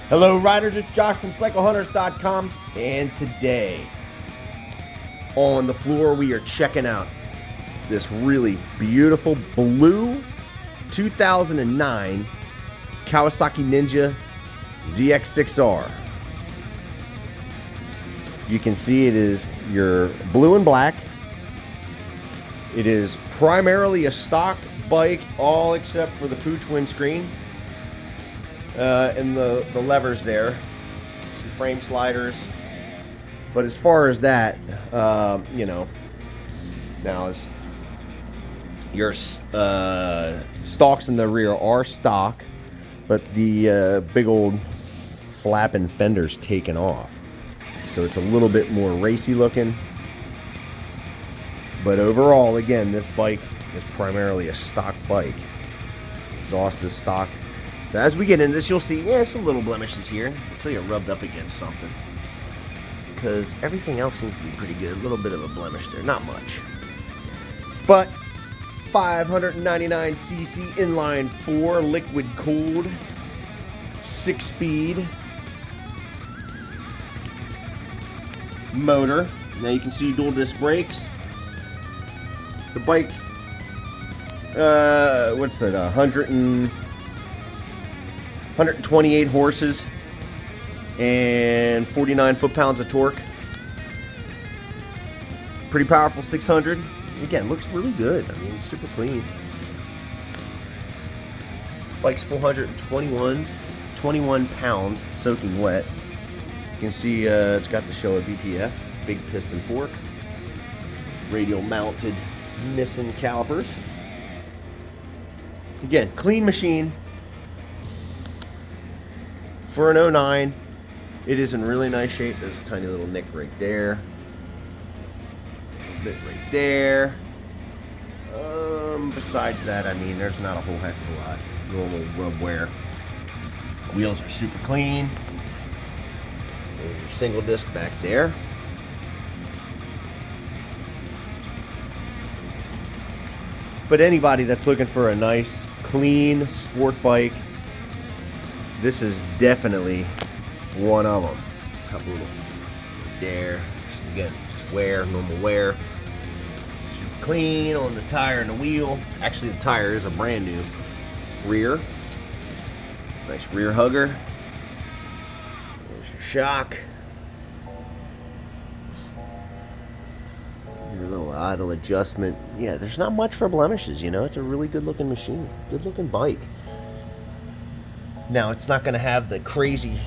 Hello riders, it's Josh from CycleHunters.com, and today on the floor we are checking out this really beautiful blue 2009 Kawasaki Ninja ZX6R. You can see it is your blue and black. It is primarily a stock bike, all except for the pooch windscreen. And the levers there, some frame sliders. But as far as that, you know, now is your stalks in the rear are stock, but the big old flapping fender's taken off, so it's a little bit more racy looking. But overall, again, this bike is primarily a stock bike. Exhaust is stock. So as we get into this, you'll see, yeah, some little blemishes here. Until you're rubbed up against something. Because everything else seems to be pretty good. A little bit of a blemish there, not much. But 599cc inline 4 liquid cooled 6-speed motor. Now you can see dual disc brakes. The bike, what's it, 128 horses and 49 foot-pounds of torque. Pretty powerful 600. Again, looks really good. I mean, super clean. Bike's 21 pounds soaking wet. You can see it's got the Showa BPF, big piston fork, radial mounted Nissan calipers. Again, clean machine. For an 09, it is in really nice shape. There's a tiny little nick right there. A little bit right there. Besides that, I mean, there's not a whole heck of a lot. Normal rub wear. Wheels are super clean. There's your single disc back there. But anybody that's looking for a nice, clean sport bike, this is definitely one of them. A couple little there. Again, just wear, normal wear. Super clean on the tire and the wheel. Actually, the tire is a brand new rear. Nice rear hugger. There's your shock. Your little idle adjustment. Yeah, there's not much for blemishes, you know. It's a really good looking machine. Good looking bike. Now, it's not going to have the crazy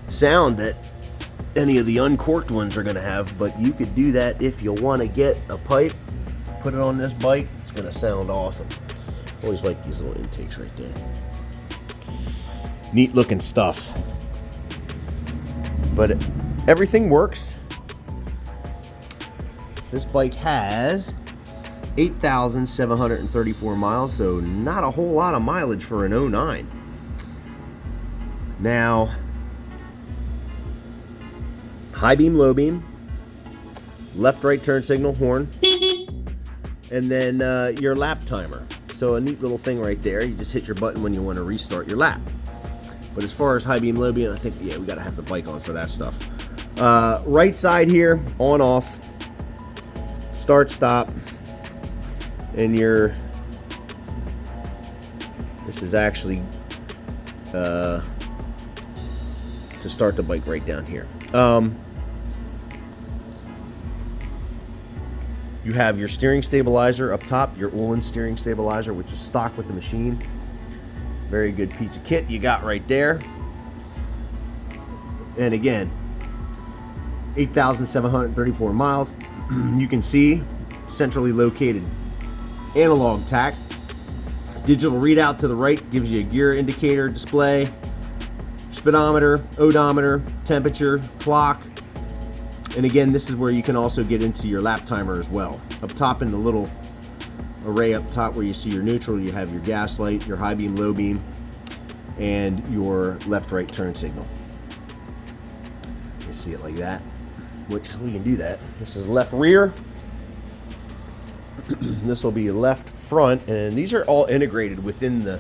sound that any of the uncorked ones are going to have, but you could do that if you want to get a pipe, put it on this bike. It's going to sound awesome. Always like these little intakes right there. Neat looking stuff. But everything works. This bike has 8,734 miles, so not a whole lot of mileage for an 09. Now, high beam, low beam, left, right turn signal, horn, and then your lap timer. So a neat little thing right there. You just hit your button when you want to restart your lap. But as far as high beam, low beam, I think, yeah, we got to have the bike on for that stuff. Right side here, on, off, start, stop, and this is actually, to start the bike right down here. You have your steering stabilizer up top, your Olin steering stabilizer, which is stock with the machine. Very good piece of kit you got right there. And again, 8,734 miles. You can see centrally located analog tack. Digital readout to the right gives you a gear indicator display. Speedometer, odometer, temperature, clock, and again, this is where you can also get into your lap timer as well. Up top in the little array up top where you see your neutral, you have your gas light, your high beam, low beam, and your left, right turn signal. You see it like that, which we can do that. This is left rear. This will be left front, and these are all integrated within the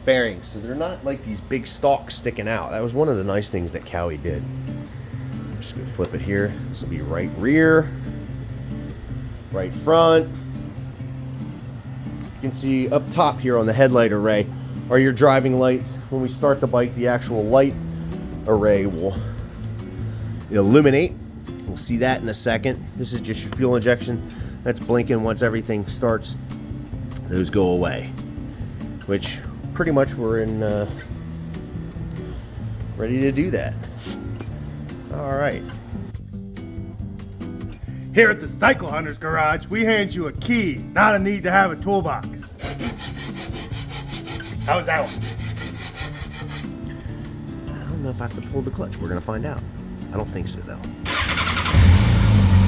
fairings, so they're not like these big stalks sticking out. That was one of the nice things that Kawi did. I'm just gonna flip it here. This will be right rear, right front. You can see up top here on the headlight array are your driving lights. When we start the bike, the actual light array will illuminate. We'll see that in a second. This is just your fuel injection. That's blinking once everything starts. Those go away, which pretty much we're in ready to do that. All right. Here at the Cycle Hunters Garage, we hand you a key, not a need to have a toolbox. How was that one? I don't know if I have to pull the clutch. We're gonna find out. I don't think so though.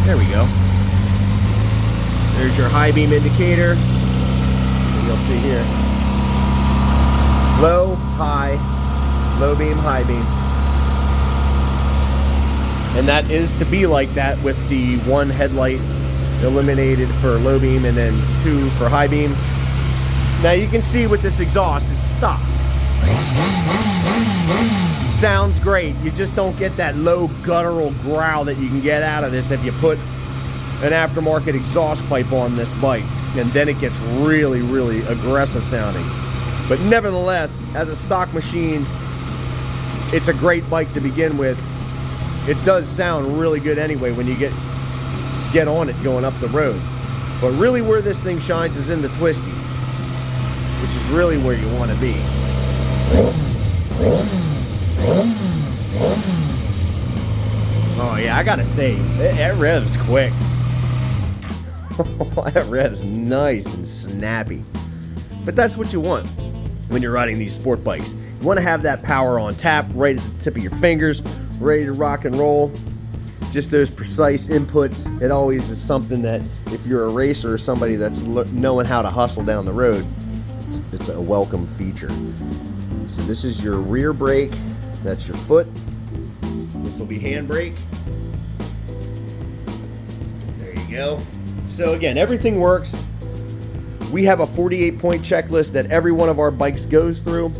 There we go. There's your high beam indicator. You'll see here. Low, high, low beam, high beam. And that is to be like that with the one headlight illuminated for low beam and then 2 for high beam. Now you can see with this exhaust, it's stock. Sounds great. You just don't get that low guttural growl that you can get out of this if you put an aftermarket exhaust pipe on this bike. And then it gets really, really aggressive sounding. But nevertheless, as a stock machine, it's a great bike to begin with. It does sound really good anyway when you get on it going up the road. But really where this thing shines is in the twisties, which is really where you want to be. Oh yeah, I gotta say, that revs quick. That revs nice and snappy. But that's what you want when you're riding these sport bikes. You want to have that power on tap, right at the tip of your fingers, ready to rock and roll. Just those precise inputs. It always is something that if you're a racer or somebody that's knowing how to hustle down the road, it's a welcome feature. So this is your rear brake. That's your foot. This will be hand brake. There you go. So again, everything works. We have a 48-point checklist that every one of our bikes goes through.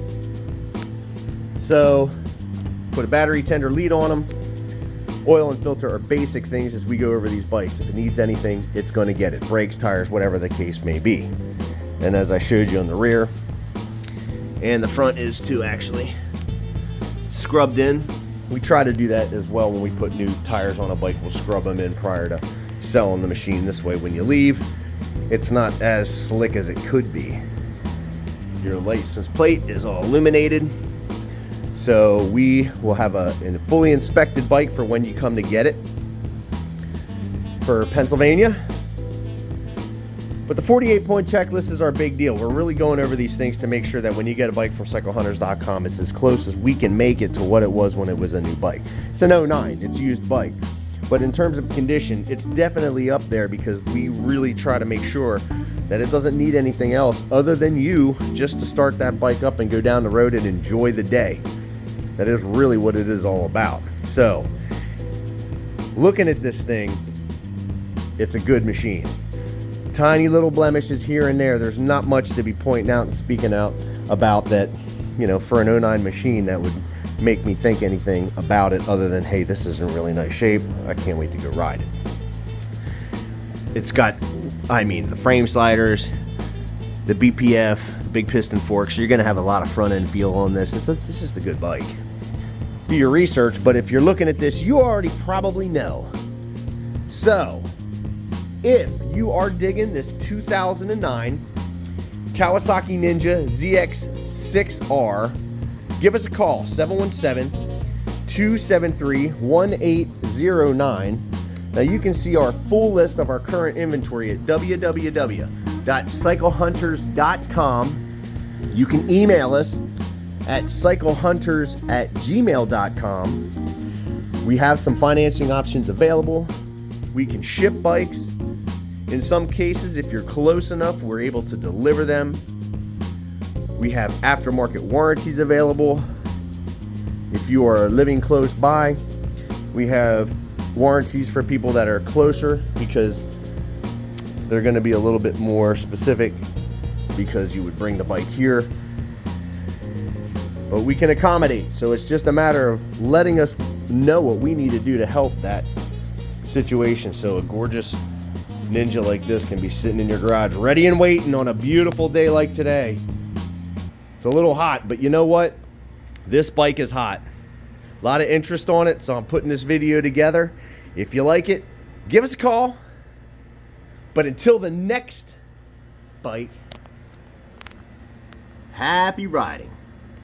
So put a battery tender lead on them. Oil and filter are basic things as we go over these bikes. If it needs anything, it's going to get it. Brakes, tires, whatever the case may be. And as I showed you on the rear, and the front is too actually, scrubbed in. We try to do that as well when we put new tires on a bike. We'll scrub them in prior to selling the machine. This way when you leave, it's not as slick as it could be. Your license plate is all illuminated. So we will have a fully inspected bike for when you come to get it for Pennsylvania. But the 48-point checklist is our big deal. We're really going over these things to make sure that when you get a bike from CycleHunters.com, it's as close as we can make it to what it was when it was a new bike. It's an 09, it's a used bike. But in terms of condition, it's definitely up there because we really try to make sure that it doesn't need anything else other than you just to start that bike up and go down the road and enjoy the day. That is really what it is all about. So, looking at this thing, it's a good machine. Tiny little blemishes here and there. There's not much to be pointing out and speaking out about that, you know, for an 09 machine that would make me think anything about it other than, hey, this is in really nice shape. I can't wait to go ride it. It's got, the frame sliders, the BPF, the big piston forks. You're going to have a lot of front end feel on this. This is a good bike. Do your research, but if you're looking at this, you already probably know. So, if you are digging this 2009 Kawasaki Ninja ZX6R, give us a call, 717-273-1809. Now you can see our full list of our current inventory at www.cyclehunters.com. You can email us at cyclehunters@gmail.com. We have some financing options available. We can ship bikes. In some cases, if you're close enough, we're able to deliver them. We have aftermarket warranties available. If you are living close by, we have warranties for people that are closer because they're going to be a little bit more specific because you would bring the bike here but we can accommodate. So it's just a matter of letting us know what we need to do to help that situation. So a gorgeous Ninja like this can be sitting in your garage ready and waiting on a beautiful day like today. It's a little hot, but you know what? This bike is hot. A lot of interest on it, so I'm putting this video together. If you like it, give us a call. But until the next bike, happy riding.